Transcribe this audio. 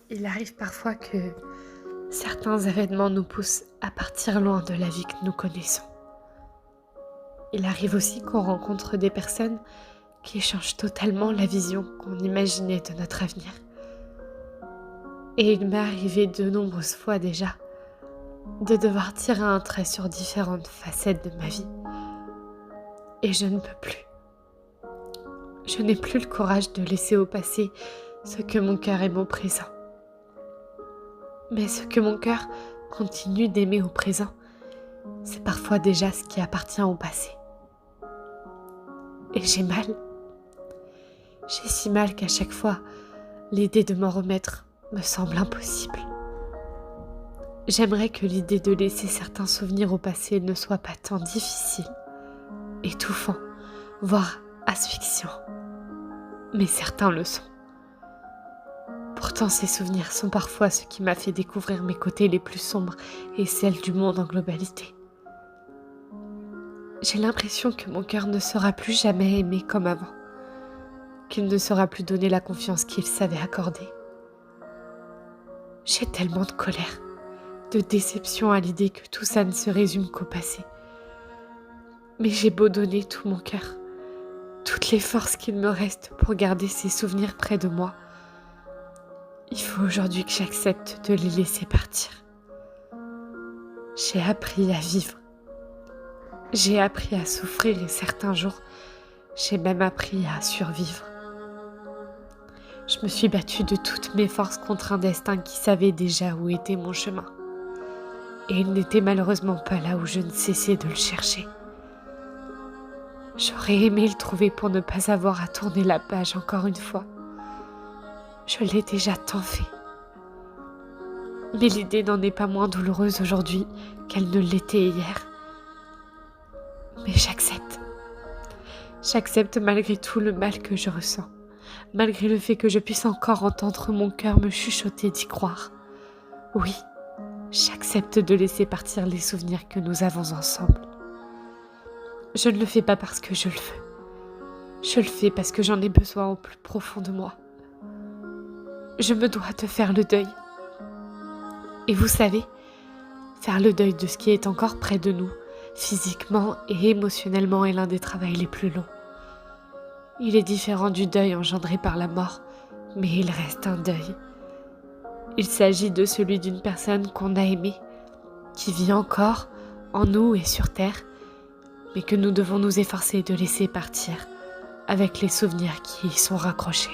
Il arrive parfois que certains événements nous poussent à partir loin de la vie que nous connaissons. Il arrive aussi qu'on rencontre des personnes qui changent totalement la vision qu'on imaginait de notre avenir. Et il m'est arrivé de nombreuses fois déjà de devoir tirer un trait sur différentes facettes de ma vie. Et je ne peux plus. Je n'ai plus le courage de laisser au passé ce que mon cœur aime au présent. Mais ce que mon cœur continue d'aimer au présent, c'est parfois déjà ce qui appartient au passé. Et j'ai mal. J'ai si mal qu'à chaque fois, l'idée de m'en remettre me semble impossible. J'aimerais que l'idée de laisser certains souvenirs au passé ne soit pas tant difficile, étouffant, voire asphyxiant. Mais certains le sont. Pourtant, ces souvenirs sont parfois ce qui m'a fait découvrir mes côtés les plus sombres et celles du monde en globalité. J'ai l'impression que mon cœur ne sera plus jamais aimé comme avant, qu'il ne sera plus donné la confiance qu'il savait accorder. J'ai tellement de colère, de déception à l'idée que tout ça ne se résume qu'au passé. Mais j'ai beau donner tout mon cœur, toutes les forces qu'il me reste pour garder ces souvenirs près de moi, il faut aujourd'hui que j'accepte de les laisser partir. J'ai appris à vivre. J'ai appris à souffrir et certains jours, j'ai même appris à survivre. Je me suis battue de toutes mes forces contre un destin qui savait déjà où était mon chemin. Et il n'était malheureusement pas là où je ne cessais de le chercher. J'aurais aimé le trouver pour ne pas avoir à tourner la page encore une fois. Je l'ai déjà tant fait. Mais l'idée n'en est pas moins douloureuse aujourd'hui qu'elle ne l'était hier. Mais j'accepte. J'accepte malgré tout le mal que je ressens, malgré le fait que je puisse encore entendre mon cœur me chuchoter d'y croire. Oui, j'accepte de laisser partir les souvenirs que nous avons ensemble. Je ne le fais pas parce que je le veux. Je le fais parce que j'en ai besoin au plus profond de moi. Je me dois de faire le deuil. Et vous savez, faire le deuil de ce qui est encore près de nous, physiquement et émotionnellement, est l'un des travaux les plus longs. Il est différent du deuil engendré par la mort, mais il reste un deuil. Il s'agit de celui d'une personne qu'on a aimée, qui vit encore en nous et sur terre, mais que nous devons nous efforcer de laisser partir avec les souvenirs qui y sont raccrochés.